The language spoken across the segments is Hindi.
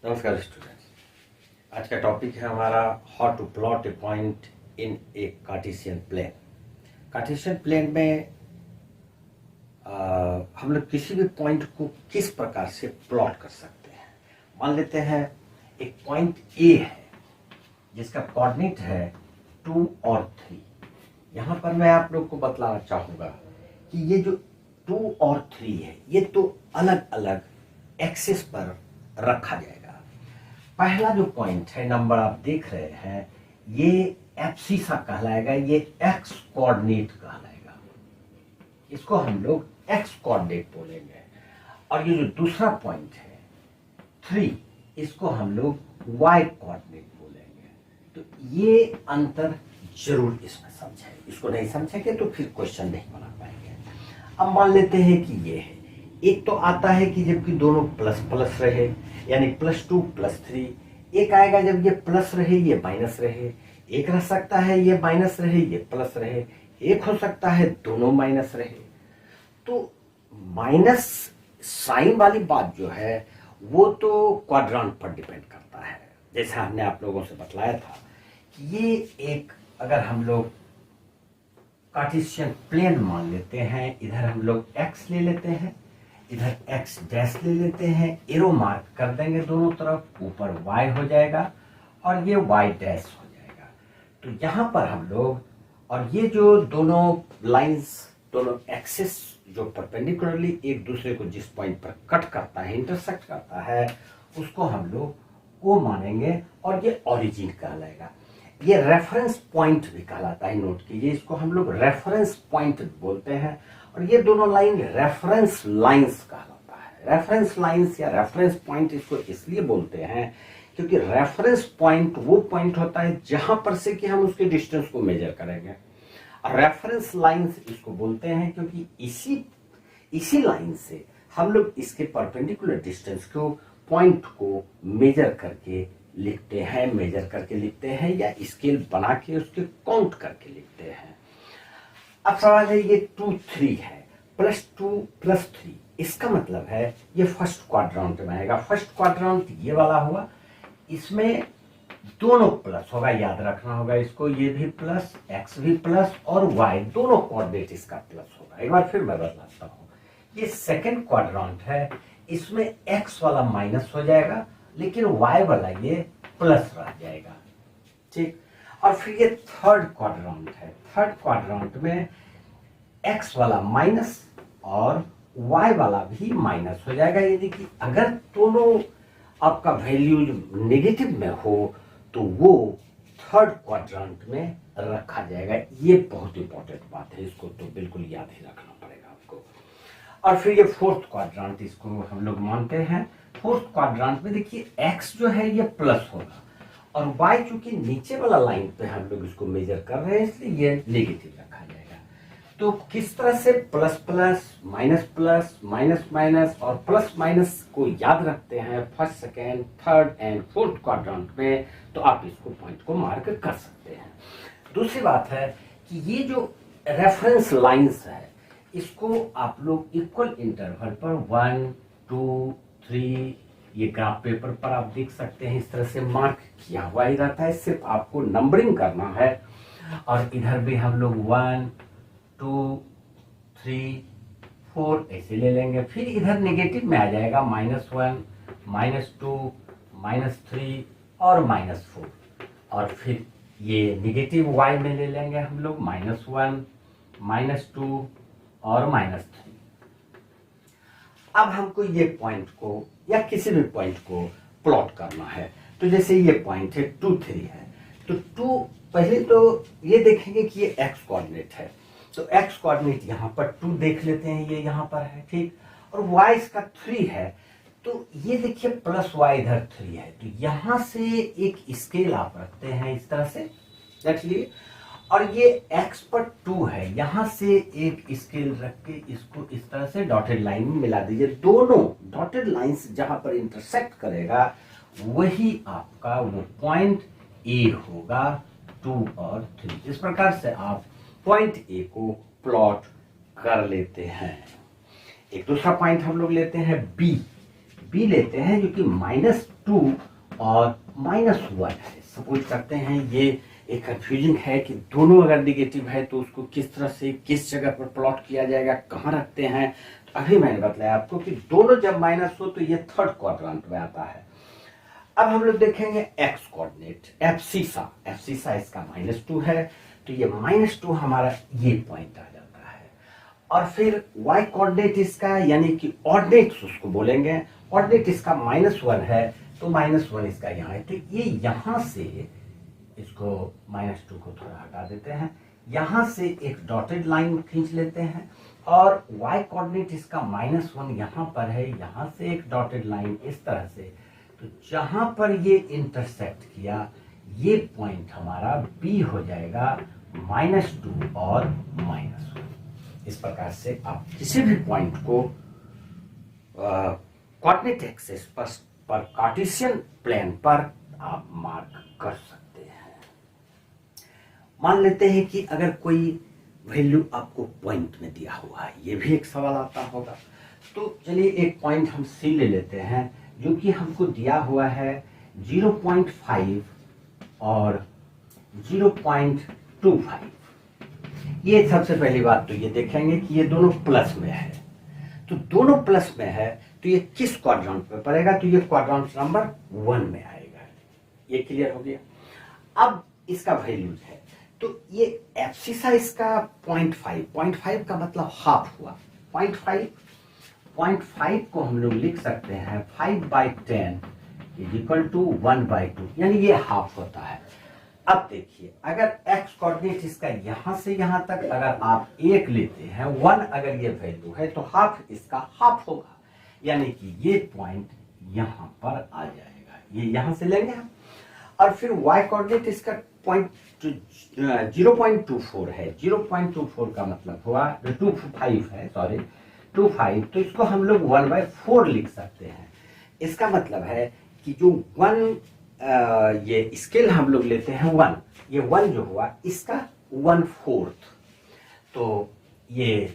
नमस्कार स्टूडेंट्स। आज का टॉपिक है हमारा how to plot a point in a Cartesian plane. Cartesian plane में हम लोग किसी भी पॉइंट को किस प्रकार से प्लॉट कर सकते हैं। मान लेते हैं एक पॉइंट ए है जिसका कोऑर्डिनेट है 2 और 3। यहाँ पर मैं आप लोग को बतलाना चाहूँगा कि ये जो 2 और 3 है ये तो अलग अलग एक्सिस पर रखा जाएगा। पहला जो पॉइंट है, नंबर आप देख रहे हैं, ये एब्सिसा कहलाएगा, ये एक्स कोऑर्डिनेट कहलाएगा। इसको हम लोग एक्स कोऑर्डिनेट बोलेंगे। और ये जो दूसरा पॉइंट है 3, इसको हम लोग वाई कोऑर्डिनेट बोलेंगे। तो ये अंतर जरूर इसमें समझें, इसको नहीं समझेंगे तो फिर क्वेश्चन नहीं बना पाएंगे। अब मान लेते हैं कि ये है, एक तो आता है कि जबकि दोनों प्लस प्लस रहे, यानी +2 +3। एक आएगा जब ये प्लस रहे ये माइनस रहे, एक रह सकता है ये माइनस रहे ये प्लस रहे, एक हो सकता है दोनों माइनस रहे। तो माइनस साइन वाली बात जो है वो तो क्वाड्रेंट पर डिपेंड करता है। जैसा हमने आप लोगों से बतलाया था कि ये एक, अगर हम लोग कार्टेशियन प्लेन मान लेते हैं, इधर हम लोग x ले लेते हैं, इधर x डैश ले लेते हैं, एरो मार्क कर देंगे दोनों तरफ, ऊपर y हो जाएगा और ये y डैश हो जाएगा। तो यहाँ पर हम लोग, और ये जो दोनों लाइंस, दोनों एक्सिस जो परपेंडिकुलरली एक दूसरे को जिस पॉइंट पर कट करता है, इंटरसेक्ट करता है, उसको हम लोग O मानेंगे और ये ओरिजिन कहलाएगा। ये रेफरेंस पॉइंट भी कहलाता है, नोट कीजिए, इसको हम लोग रेफरेंस पॉइंट बोलते हैं। और ये दोनों लाइन रेफरेंस लाइंस कहलाता है। रेफरेंस लाइंस या रेफरेंस पॉइंट इसको इसलिए बोलते हैं क्योंकि रेफरेंस पॉइंट वो पॉइंट होता है जहां पर से कि हम उसके डिस्टेंस को मेजर करेंगे। और रेफरेंस लाइंस इसको बोलते हैं क्योंकि इसी लाइन से हम लोग इसके परपेंडिकुलर डिस्टेंस को, पॉइंट को मेजर करके लिखते हैं, मेजर करके लिखते हैं, या स्केल बना के उसके काउंट करके लिखते हैं। अब सवाल है, ये 2 3 है, +2 +3, इसका मतलब है ये फर्स्ट क्वाड्रेंट में आएगा। फर्स्ट क्वाड्रेंट ये वाला हुआ, इसमें दोनों प्लस होगा, याद रखना होगा इसको, ये भी प्लस, x भी प्लस और y दोनों कोऑर्डिनेट इसका प्लस होगा। एक बार फिर मैं बतलाता हूँ, ये सेकंड क्वाड्रेंट है, इसमें x वाला माइनस हो जाएगा लेकिन y वाला ये प्लस रह जाएगा, ठीक। और फिर ये थर्ड क्वाड्रेंट है, थर्ड क्वाड्रेंट में x वाला माइनस और y वाला भी माइनस हो जाएगा। यानी कि अगर दोनों आपका वैल्यू नेगेटिव में हो तो वो थर्ड क्वाड्रेंट में रखा जाएगा। ये बहुत इंपॉर्टेंट बात है, इसको तो बिल्कुल याद ही रखना पड़ेगा आपको। और फिर ये फोर्थ क्वाड्रेंट, इसको हम लोग मानते हैं। फोर्थ क्वाड्रेंट में देखिए x जो है ये प्लस होगा और y चूंकि नीचे वाला लाइन पे हम लोग इसको मेजर कर रहे हैं इसलिए ये नेगेटिव रखा जाएगा। तो किस तरह से प्लस प्लस, माइनस माइनस और प्लस माइनस को याद रखते हैं first, second, third and fourth quadrant में, तो आप इसको पॉइंट को मार्क कर सकते हैं। दूसरी बात है कि ये जो रेफरेंस लाइंस है इसको आप लोग इक्वल इंटरवल पर 1 2 3, ये ग्राफ पेपर पर आप देख सकते हैं, इस तरह से मार्क किया हुआ ही रहता है। सिर्फ आपको नंबरिंग करना है। और इधर भी हम लोग 1 2 3 4 ऐसे ले लेंगे। फिर इधर नेगेटिव में आ जाएगा -1 -2 -3 और -4। और फिर ये नेगेटिव y में ले लेंगे हम लोग -1 -2 और -3। अब हमको ये पॉइंट को या किसी भी पॉइंट को प्लॉट करना है। तो जैसे ये पॉइंट है 2 3 है, तो 2, पहले तो ये देखेंगे कि ये x कोऑर्डिनेट है, तो x कोऑर्डिनेट यहाँ पर 2 देख लेते हैं, ये यहाँ पर है, ठीक। और y इसका 3 है, तो ये देखिए प्लस y इधर 3 है, तो यहाँ से एक स्केल आप रखते हैं इस तरह से, रख लिए। और ये x पर 2 है, यहां से एक स्केल रख के इसको इस तरह से डॉटेड लाइन में मिला दीजिए। दोनों डॉटेड लाइंस जहां पर इंटरसेक्ट करेगा वही आपका वो पॉइंट A होगा, 2 और 3। इस प्रकार से आप पॉइंट A को प्लॉट कर लेते हैं। एक दूसरा पॉइंट हम लोग लेते हैं B। बी लेते हैं जो कि -2 और -1 है। सपोज करते हैं ये एक कंफ्यूजन है कि दोनों अगर निगेटिव है तो उसको किस तरह से किस जगह पर प्लॉट किया जाएगा, कहाँ रखते हैं। तो अभी मैंने बताया आपको कि दोनों जब माइनस हो तो ये थर्ड क्वाड्रेंट में आता है। अब हम लोग देखेंगे एक्स कोऑर्डिनेट, एब्सिसा इसका -2 है, तो ये -2 हमारा ये पॉइंट आ जाता है। और फिर वाई कोऑर्डिनेट इसका यानी कि ऑर्डिनेट्स उसको बोलेंगे, ऑर्डिनेट इसका -1 है, तो -1 इसका यहाँ है। तो ये यहाँ से इसको -2 को थोड़ा हटा देते हैं, यहाँ से एक डॉटेड लाइन खींच लेते हैं और y कोऑर्डिनेट इसका -1 यहाँ पर है, यहाँ से एक डॉटेड लाइन इस तरह से, तो जहां पर ये इंटरसेक्ट किया ये पॉइंट हमारा B हो जाएगा -2 और -1। इस प्रकार से आप किसी भी पॉइंट को कोऑर्डिनेट एक्सिस पर कार्टेशियन प्लेन पर आप मार्क कर सकते हैं। मान लेते हैं कि अगर कोई वैल्यू आपको पॉइंट में दिया हुआ है, ये भी एक सवाल आता होगा। तो चलिए एक पॉइंट हम सी ले लेते हैं जो कि हमको दिया हुआ है 0.5 और 0.25। ये सबसे पहली बात तो ये देखेंगे कि ये दोनों प्लस में है, तो दोनों प्लस में है तो ये किस क्वाड्रेंट में पड़ेगा, तो ये क्वाड्रेंट नंबर 1 में आएगा। ये क्लियर हो गया। अब इसका वैल्यूज है, तो ये एब्सिसा इसका 0.5 का मतलब हाफ हुआ। 0.5 को हम लोग लिख सकते हैं 5/10 = 1/2, यानी ये हाफ होता है। अब देखिए अगर एक्स कोऑर्डिनेट इसका यहां से यहां तक अगर आप 1 लेते हैं, 1 अगर ये वैल्यू है तो हाफ इसका हाफ होगा, यानी कि ये पॉइंट यहां पर आ जाएगा। ये यहां से लेंगे हम। और फिर y कोऑर्डिनेट इसका 0.24 है। 0.24 का मतलब हुआ 25 है, सॉरी 25, तो इसको हम लोग 1/4 लिख सकते हैं। इसका मतलब है कि जो 1 ये स्केल हम लोग लेते हैं 1, ये 1 जो हुआ इसका 1/4, तो ये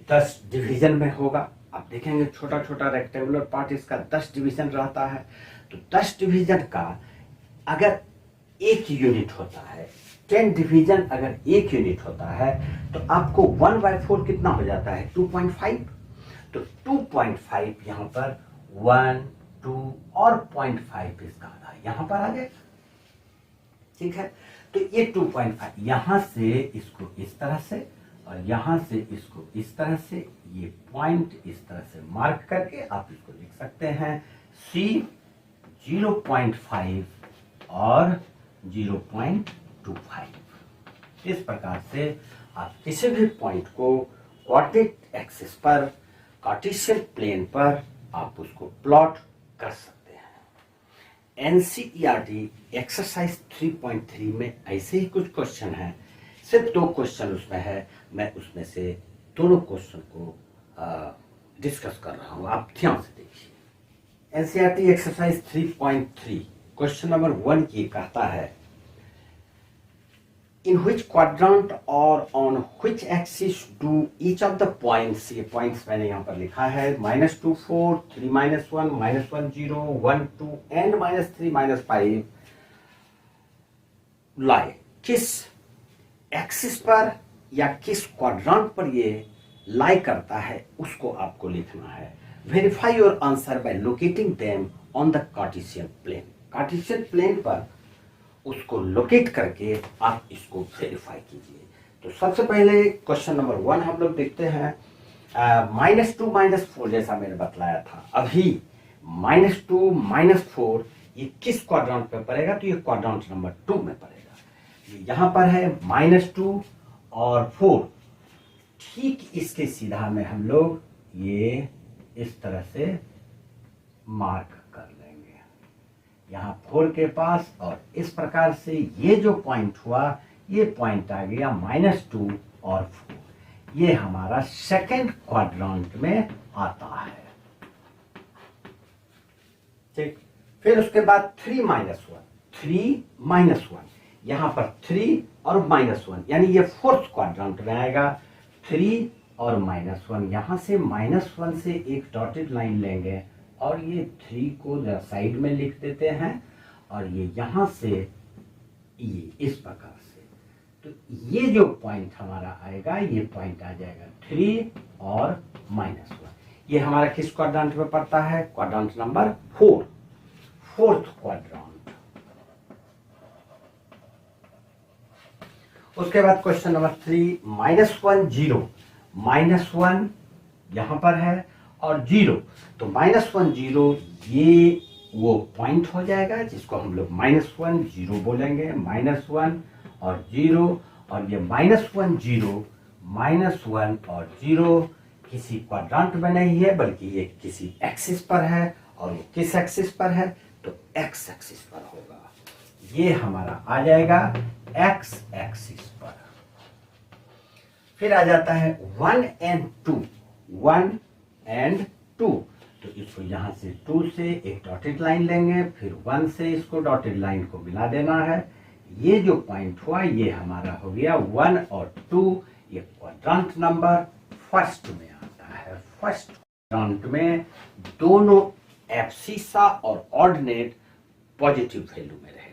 10 डिवीजन में होगा। आप देखेंगे छोटा छोटा रेक्टेंगुलर पार्ट इसका 10 डिवीजन रहता है, तो 10 डिवीजन का अगर 1 यूनिट होता है, 10 डिवीजन अगर 1 यूनिट होता है तो आपको 1/4 कितना हो जाता है 2.5। तो 2.5 यहाँ पर 1, 2 और 0.5 इसका आधा यहाँ पर आ जाएगा। ठीक है, तो ये 2.5 यहां से इसको इस तरह से और यहां से इसको इस तरह से, ये पॉइंट इस तरह से मार्क करके आप इसको लिख सकते हैं C 0.5 और 0.25। इस प्रकार से आप किसी भी पॉइंट को कोऑर्डिनेट एक्सिस पर कार्टेशियन प्लेन पर आप उसको प्लॉट कर सकते हैं। एनसीईआरटी एक्सरसाइज 3.3 में ऐसे ही कुछ क्वेश्चन हैं, सिर्फ 2 क्वेश्चन उसमें है, मैं उसमें से दोनों क्वेश्चन को डिस्कस कर रहा हूं, आप ध्यान से देखिए। एनसीईआरटी एक्सरसाइज 3.3 क्वेश्चन नंबर 1 ये कहता है, in which quadrant or on which axis do each of the points, ये points मैंने यहाँ पर लिखा है -2 4, 3 -1, -1 0, 1 2 and -3 -5 lie, किस एक्सिस पर या किस क्वाड्रेंट पर ये लाई करता है उसको आपको लिखना है। Verify your answer by locating them on the Cartesian plane. Cartesian plane पर उसको लोकेट करके आप इसको वेरीफाई कीजिए। तो सबसे पहले क्वेश्चन नंबर 1 हम लोग देखते हैं। -2 -4 जैसा मैंने बतलाया था अभी, -2 -4 ये किस क्वाड्रेंट पे पड़ेगा, तो ये क्वाड्रेंट नंबर 2 में पड़ेगा। ये यहां पर है -2 और 4, ठीक इसके सीधा में हम लोग ये इस तरह से मार्क कर लेंगे यहां 4 के पास, और इस प्रकार से ये जो पॉइंट हुआ ये पॉइंट आ गया -2 और 4, ये हमारा सेकंड क्वाड्रेंट में आता है। ठीक, फिर उसके बाद 3 -1 यहां पर 3 और -1 यानी ये फोर्थ क्वाड्रेंट में आएगा। 3 और -1 यहां से -1 से एक डॉटेड लाइन लेंगे और ये 3 को जरा साइड में लिख देते हैं और ये यहां से ये इस प्रकार से, तो ये जो पॉइंट हमारा आएगा ये पॉइंट आ जाएगा 3 और -1। ये हमारा किस क्वाड्रेंट में पड़ता है? Quadrant number 4, fourth quadrant. उसके बाद क्वेश्चन नंबर 3, -1 0, -1 यहां पर है और 0, तो -1 0 ये वो पॉइंट हो जाएगा जिसको हम लोग -1 0 बोलेंगे, -1 और 0, और ये -1 0, -1 और 0 किसी क्वाड्रेंट में नहीं है बल्कि ये किसी एक्सिस पर है, और वो किस एक्सिस पर है? तो एक्स एक्सिस पर होगा। ये हमारा आ जाएगा एक्स एक्सिस पर। फिर आ जाता है 1 and 2, 1 and 2, तो इसको यहां से 2 से एक डॉटेड लाइन लेंगे, फिर 1 से इसको डॉटेड लाइन को मिला देना है। ये जो पॉइंट हुआ ये हमारा हो गया 1 और 2। ये क्वाड्रेंट नंबर फर्स्ट में आता है। फर्स्ट क्वाड्रेंट में दोनों एब्सिसा और ऑर्डिनेट पॉजिटिव वैल्यू में रहे।